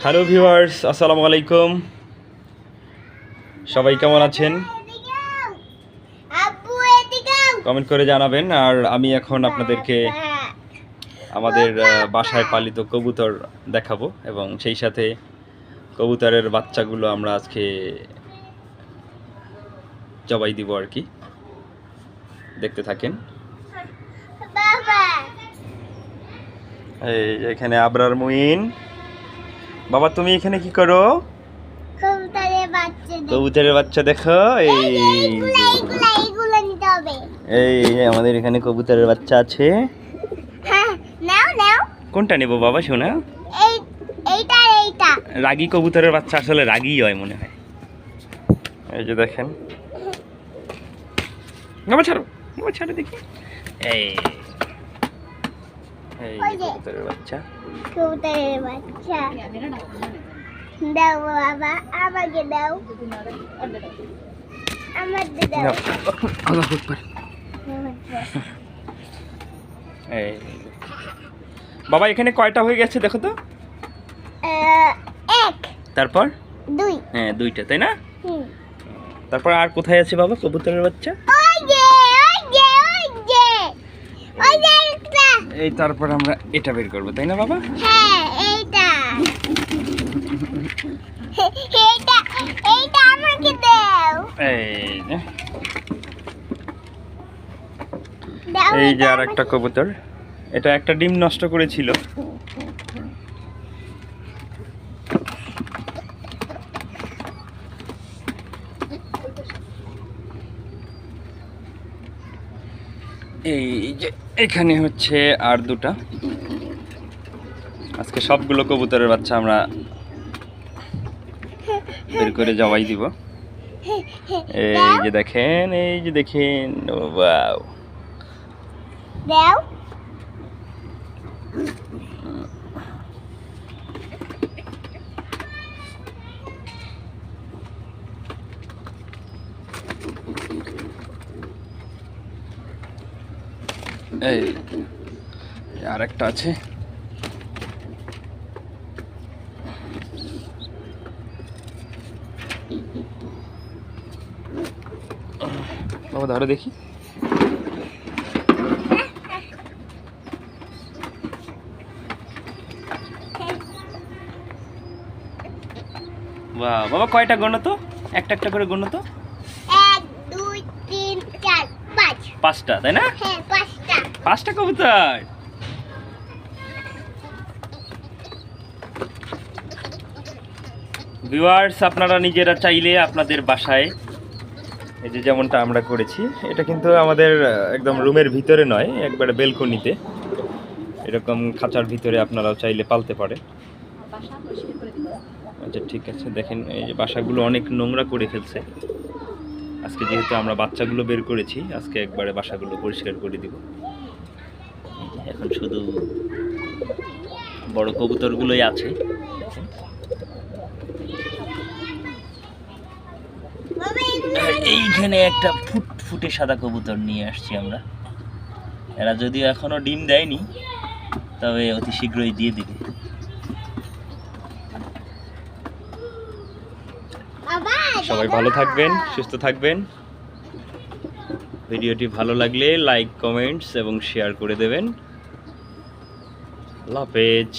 Hello viewers, আসসালামু আলাইকুম। সবাই কেমন আছেন? কমেন্ট করে জানাবেন। আর আমি এখন আপনাদেরকে আমাদের বাসায় পালিত কবুতর দেখাবো এবং সেই সাথে কবুতরের বাচ্চাগুলো আমরা আজকে জবাই দিব আর কি। দেখতে থাকেন। এই এখানে আবরার মুইন। বাবা, তুমি এখানে কি করো? কবুতরের বাচ্চা দেখো। এই আমাদের এখানে কবুতরের বাচ্চা আছে। কোনটা নেবো বাবা শোনা? রাগী কবুতরের বাচ্চা আসলে রাগী হয় মনে হয়। এই যে দেখেন। বাবা ছাড়ো, বাবা ছাড়ো দেখি। এই কবুতরের বাচ্চা। দাও বাবা, আমাকে দাও। বাবা এখানে কয়টা হয়ে গেছে দেখো তো? এক, তারপর দুই। হ্যাঁ, দুইটা, তাই না? তারপর আর কোথায় আছে বাবা কবুতরের বাচ্চা? এই তারপর আমরা এটা বের করবো, তাই না বাবা? হ্যাঁ, এইটা আমাকে দাও। এই যে আর একটা কবুতর, এটা একটা ডিম নষ্ট করেছিল। এই যে এখানে হচ্ছে আর দুটা। আজকে সবগুলো কবুতরের বাচ্চা আমরা বের করে জবাই দিব। এই যে দেখেন, এই যে দেখেন, ওয়াও। দাও। এই আর একটা আছে। বাবা ধরো দেখি। বাহ বাবা, কয়টা গণ তো? একটা একটা করে গণ তো। 1 2 3 4 5। পাঁচটা, তাই না? হ্যাঁ, 5টা। পাঁচটা কবুতর। ভিউয়ার্স, আপনারা নিজেরা চাইলে আপনাদের বাসায় এই যে যেমনটা আমরা করেছি, এটা কিন্তু আমাদের একদম রুমের ভিতরে নয়, একবারে বেলকনিতে, এরকম খাঁচার ভিতরে আপনারাও চাইলে পালতে পারেন। আচ্ছা ঠিক আছে। দেখেন এই যে বাসাগুলো অনেক নোংরা করে ফেলছে। আজকে যেহেতু আমরা বাচ্চাগুলো বের করেছি, আজকে একবারে বাসাগুলো পরিষ্কার করে দিব। এখন শুধু বড় কবুতরগুলোই আছে। এইখানে একটা ফুটফুটে সাদা কবুতর নিয়ে আসছি আমরা। এরা যদিও এখনো ডিম দেয়নি, তবে অতি শীঘ্রই দিয়ে দিবে। সবাই ভালো থাকবেন, সুস্থ থাকবেন। ভিডিওটি ভালো লাগলে লাইক, কমেন্টস এবং শেয়ার করে দেবেন। আল্লাহ হাফেজ।